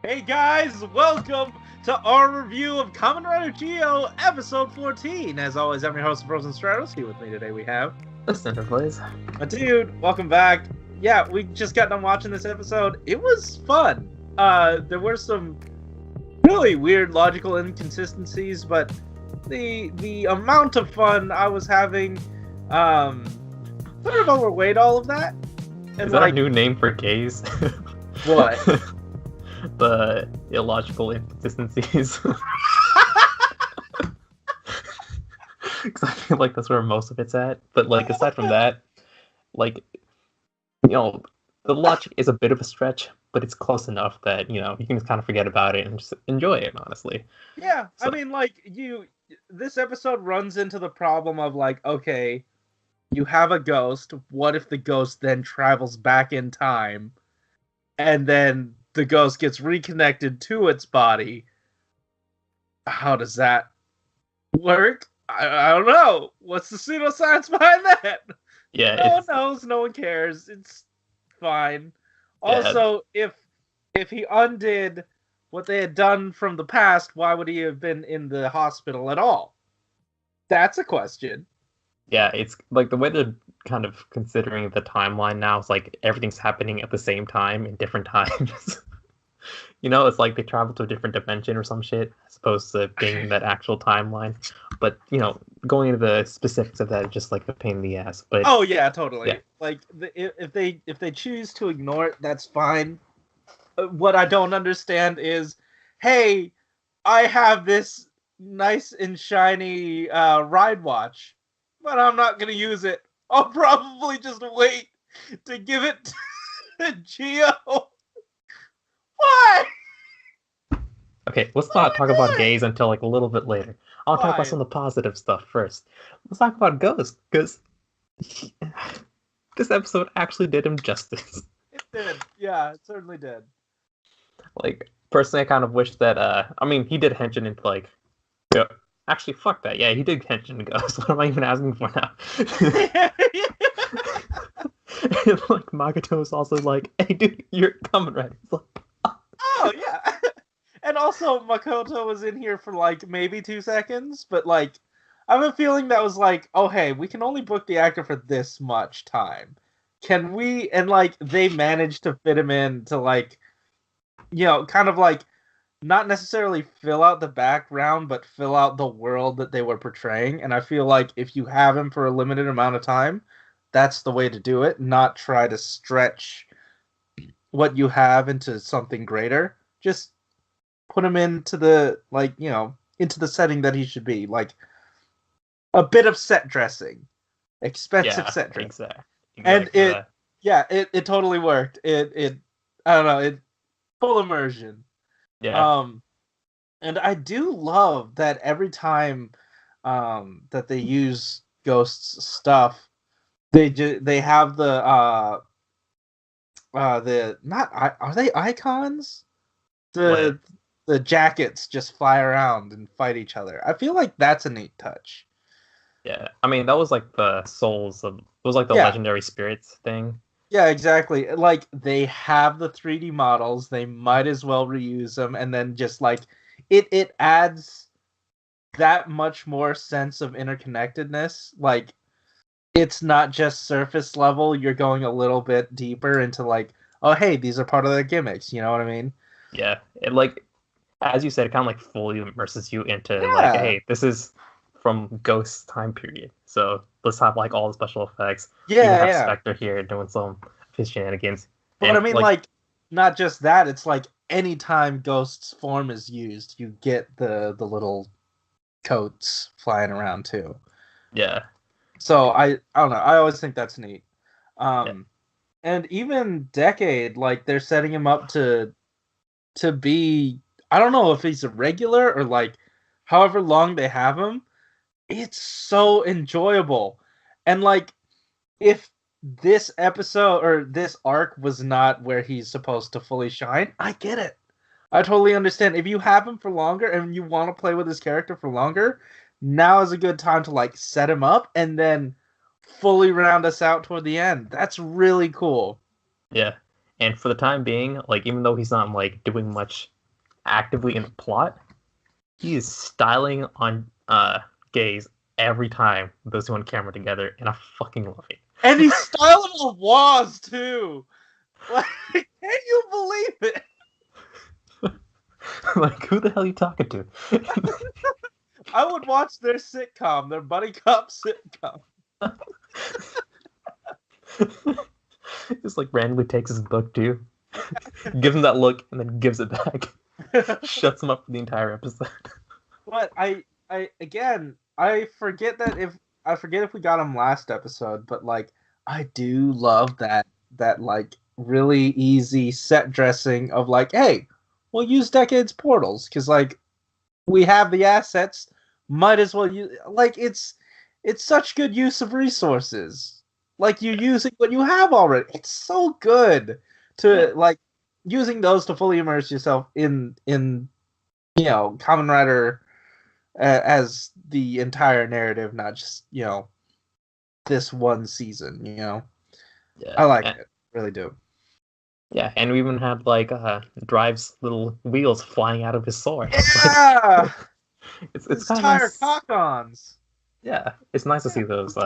Hey guys, welcome to our review of Kamen Rider Geo episode 14. As always, I'm your host, Frozen Stratos. Here with me today we have The Cinder Blaze. my dude. Welcome back. Yeah, we just got done watching this episode. It was fun. There were some really weird logical inconsistencies, but the amount of fun I was having sort of overweighed all of that. And Is that a new name for gays? What? The illogical inconsistencies. Because I feel like that's where most of it's at. But like aside from that, like the logic is a bit of a stretch, but it's close enough that you can just kind of forget about it and just enjoy it. Honestly. Yeah, So, I mean, this episode runs into the problem of okay, you have a ghost. What if the ghost then travels back in time, and then the ghost gets reconnected to its body? How does that work? I don't know. What's the pseudoscience behind that? yeah, No one knows. No one cares. It's fine. Also, if he undid what they had done from the past, why would he have been in the hospital at all? That's a question. yeah, it's like the way they're kind of considering the timeline now is like everything's happening at the same time in different times. It's like they travel to a different dimension or some shit, as opposed to being in that actual timeline. But going into the specifics of that is just like a pain in the ass. But oh yeah, totally. Yeah. Like if they choose to ignore it, that's fine. What I don't understand is, hey, I have this nice and shiny ride watch, but I'm not gonna use it. I'll probably just wait to give it to Geo. Why? okay, let's not talk about gays until like a little bit later. I'll talk about Fine. some of the positive stuff first. Let's talk about Ghost, because this episode actually did him justice. It did. Yeah, it certainly did. Like, personally, I kind of wish that, he did henshin into, like, actually, fuck that. Yeah, he did henshin into Ghost. What am I even asking for now? And, like, Makoto is also like, hey, dude, you're coming right. It's like, Oh, yeah. And also, Makoto was in here for, maybe 2 seconds, but, I have a feeling that was oh, hey, we can only book the actor for this much time. Can we... And, they managed to fit him in to, kind of, not necessarily fill out the background, but fill out the world that they were portraying. And I feel like if you have him for a limited amount of time, that's the way to do it, not try to stretch what you have into something greater. Just put him into the into the setting that he should be, a bit of set dressing, expensive set dressing. Exactly. And it totally worked. It I don't know, it full immersion. Yeah. And I do love that every time that they use Ghost's stuff, they have the not are they icons? The jackets just fly around and fight each other. I feel like that's a neat touch. Yeah. I mean, that was like the souls of... It was like the legendary spirits thing. Yeah, exactly. They have the 3D models, they might as well reuse them, and then just it adds that much more sense of interconnectedness. It's not just surface level, you're going a little bit deeper into oh hey, these are part of the gimmicks, you know what I mean? Yeah. It as you said, it kind of like fully immerses you into hey, this is from Ghost's time period. So let's have all the special effects. Yeah, have Spectre here doing some of his shenanigans. But and, I mean, not just that. It's anytime Ghost's form is used, you get the little coats flying around too. Yeah. So I don't know. I always think that's neat. And even Decade, they're setting him up to be. I don't know if he's a regular or however long they have him. It's so enjoyable, and if this episode or this arc was not where he's supposed to fully shine, I get it. I totally understand. If you have him for longer and you want to play with his character for longer, now is a good time to set him up and then fully round us out toward the end. That's really cool. Yeah. And for the time being, like even though he's not like doing much actively in the plot, he is styling on gays every time those two on camera together, and I fucking love it. And he's styling on Waz too. Like, can you believe it? Like, who the hell are you talking to? I would watch their sitcom, their buddy cop sitcom. Just like randomly takes his book too, gives him that look, and then gives it back. Shuts him up for the entire episode. But I forget if we got him last episode, but like I do love that like really easy set dressing of like, hey, we'll use Decades portals because like we have the assets, might as well use like it's such good use of resources. Like you using what you have already. It's so good to like using those to fully immerse yourself in Kamen Rider as the entire narrative, not just this one season. Yeah, I like it, really do. Yeah, and we even had like Drive's little wheels flying out of his sword. Yeah, it's kind of tire nice. cock-ons. Yeah, it's nice to see those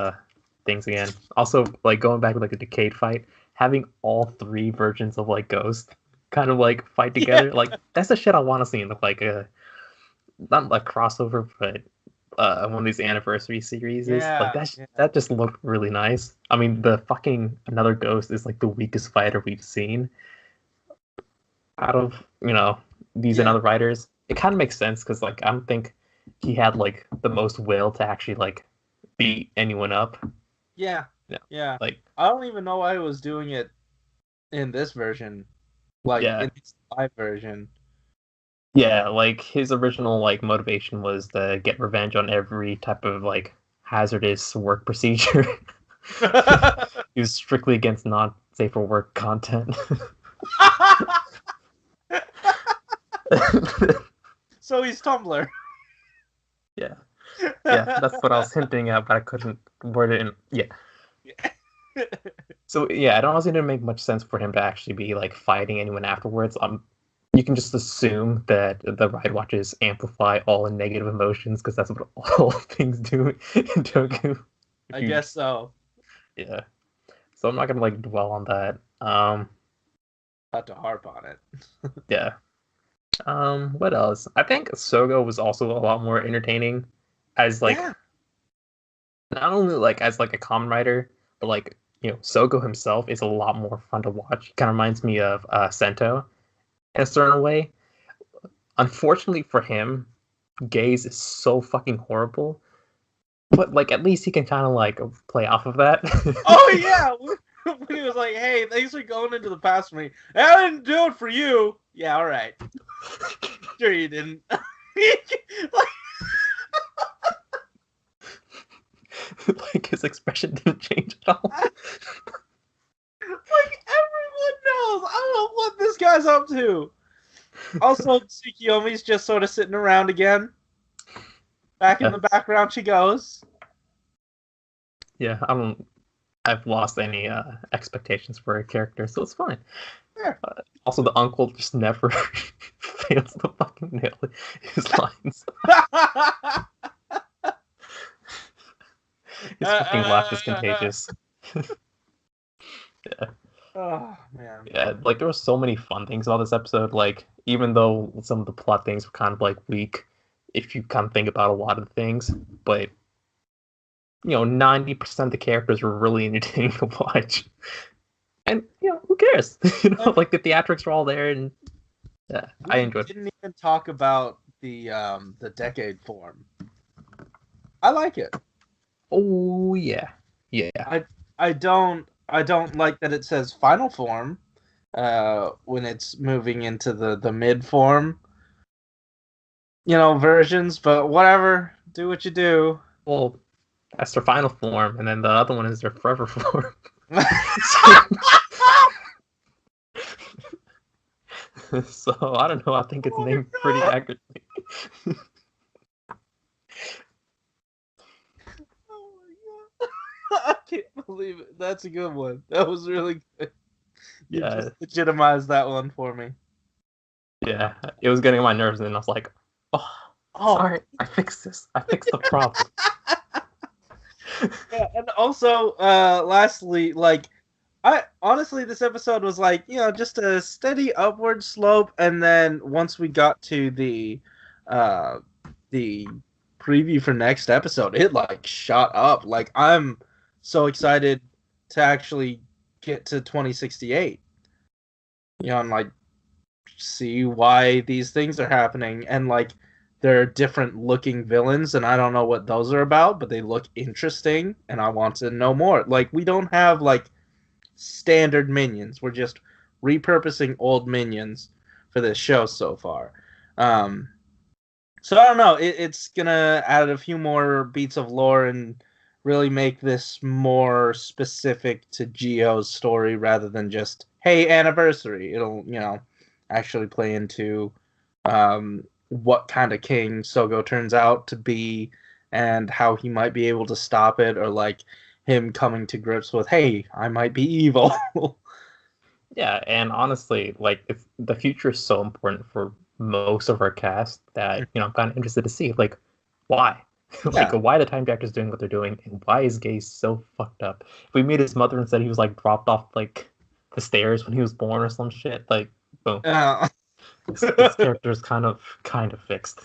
things again. Also, like going back to like the Decade fight, having all three versions of like Ghost kind of like fight together, like that's the shit I want to see in like a not like crossover, but one of these anniversary series. Like that just looked really nice. I mean, the fucking another Ghost is like the weakest fighter we've seen out of these and other writers. It kind of makes sense because like I don't think he had like the most will to actually like beat anyone up. Yeah. Like I don't even know why he was doing it in this version, like in his live version. Yeah, like his original like motivation was to get revenge on every type of like hazardous work procedure. He was strictly against not safe for work content. So he's Tumblr. Yeah, that's what I was hinting at, but I couldn't word it in. Yeah. So yeah, it honestly didn't make much sense for him to actually be like fighting anyone afterwards. You can just assume that the Ride Watches amplify all negative emotions because that's what all things do in Toku. I guess so. Yeah. So I'm not gonna like dwell on that. Not to harp on it. Yeah. What else? I think Sogo was also a lot more entertaining as like not only like as like a Kamen Rider, but like Sogo himself is a lot more fun to watch. He kind of reminds me of Sento in a certain way. Unfortunately for him, Gaze is so fucking horrible. But like at least he can kind of like play off of that. Oh yeah, when he was like, "Hey, thanks for going into the past for me. I didn't do it for you." Yeah, all right. Sure you didn't. Like his expression didn't change at all. Like everyone knows. I don't know what this guy's up to. Also, Tsukiyomi's just sort of sitting around again. Back in the background she goes. Yeah, I've lost any expectations for a character, so it's fine. Yeah. Also, the uncle just never fails to fucking nail his lines. His fucking laugh is contagious. Yeah. Oh man. Yeah, like there were so many fun things about this episode. Like even though some of the plot things were kind of like weak, if you kind of think about a lot of things, but 90% of the characters were really entertaining to watch. And who cares? Like the theatrics were all there, and yeah, I enjoyed. We didn't even talk about the Decade form. I like it. Oh yeah. I don't like that it says final form when it's moving into the mid form versions, but whatever, do what you do. Well, that's their final form, and then the other one is their forever form. So I don't know, I think it's named pretty accurately. Oh my god. I can't believe it. That's a good one. That was really good. You Yeah. just legitimized that one for me. Yeah, it was getting on my nerves, and I was like, "Oh, sorry, I fixed this. I fixed the problem." Yeah, and also, lastly, like, I honestly, this episode was like, just a steady upward slope, and then once we got to the preview for next episode, it like shot up. Like, I'm so excited to actually get to 2068. And like see why these things are happening, and like there are different looking villains, and I don't know what those are about, but they look interesting, and I want to know more. Like, we don't have like standard minions. We're just repurposing old minions for this show so far. So I don't know. It's gonna add a few more beats of lore and really make this more specific to Geo's story rather than just, hey, anniversary. It'll, actually play into what kind of king Sogo turns out to be and how he might be able to stop it, or like him coming to grips with, hey, I might be evil. Yeah, and honestly, like, the future is so important for most of our cast that I'm kind of interested to see, like, why, like, why the time Jack is doing what they're doing, and why is Gay so fucked up. If we meet his mother and said he was like dropped off like the stairs when he was born or some shit, like, boom, this character is kind of fixed.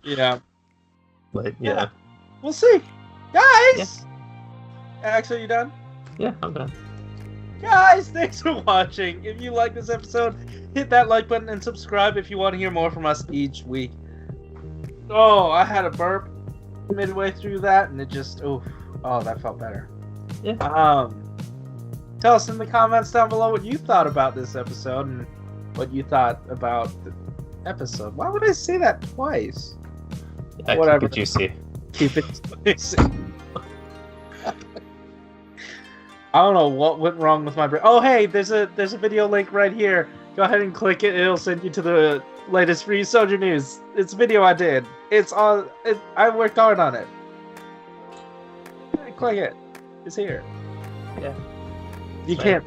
Yeah, but yeah, we'll see, guys. Actually, you done? Yeah, I'm done. Guys, thanks for watching. If you like this episode, hit that like button and subscribe if you want to hear more from us each week. Oh, I had a burp midway through that, and it just, that felt better. Yeah. Tell us in the comments down below what you thought about this episode and what you thought about the episode. Why would I say that twice? Yeah, whatever. Keep it juicy. Keep it juicy. I don't know what went wrong with my brain. Oh, hey, there's a video link right here. Go ahead and click it. It'll send you to the latest free Soldier news. It's a video I did. It's on. I worked hard on it. Click it. It's here. Yeah. You can't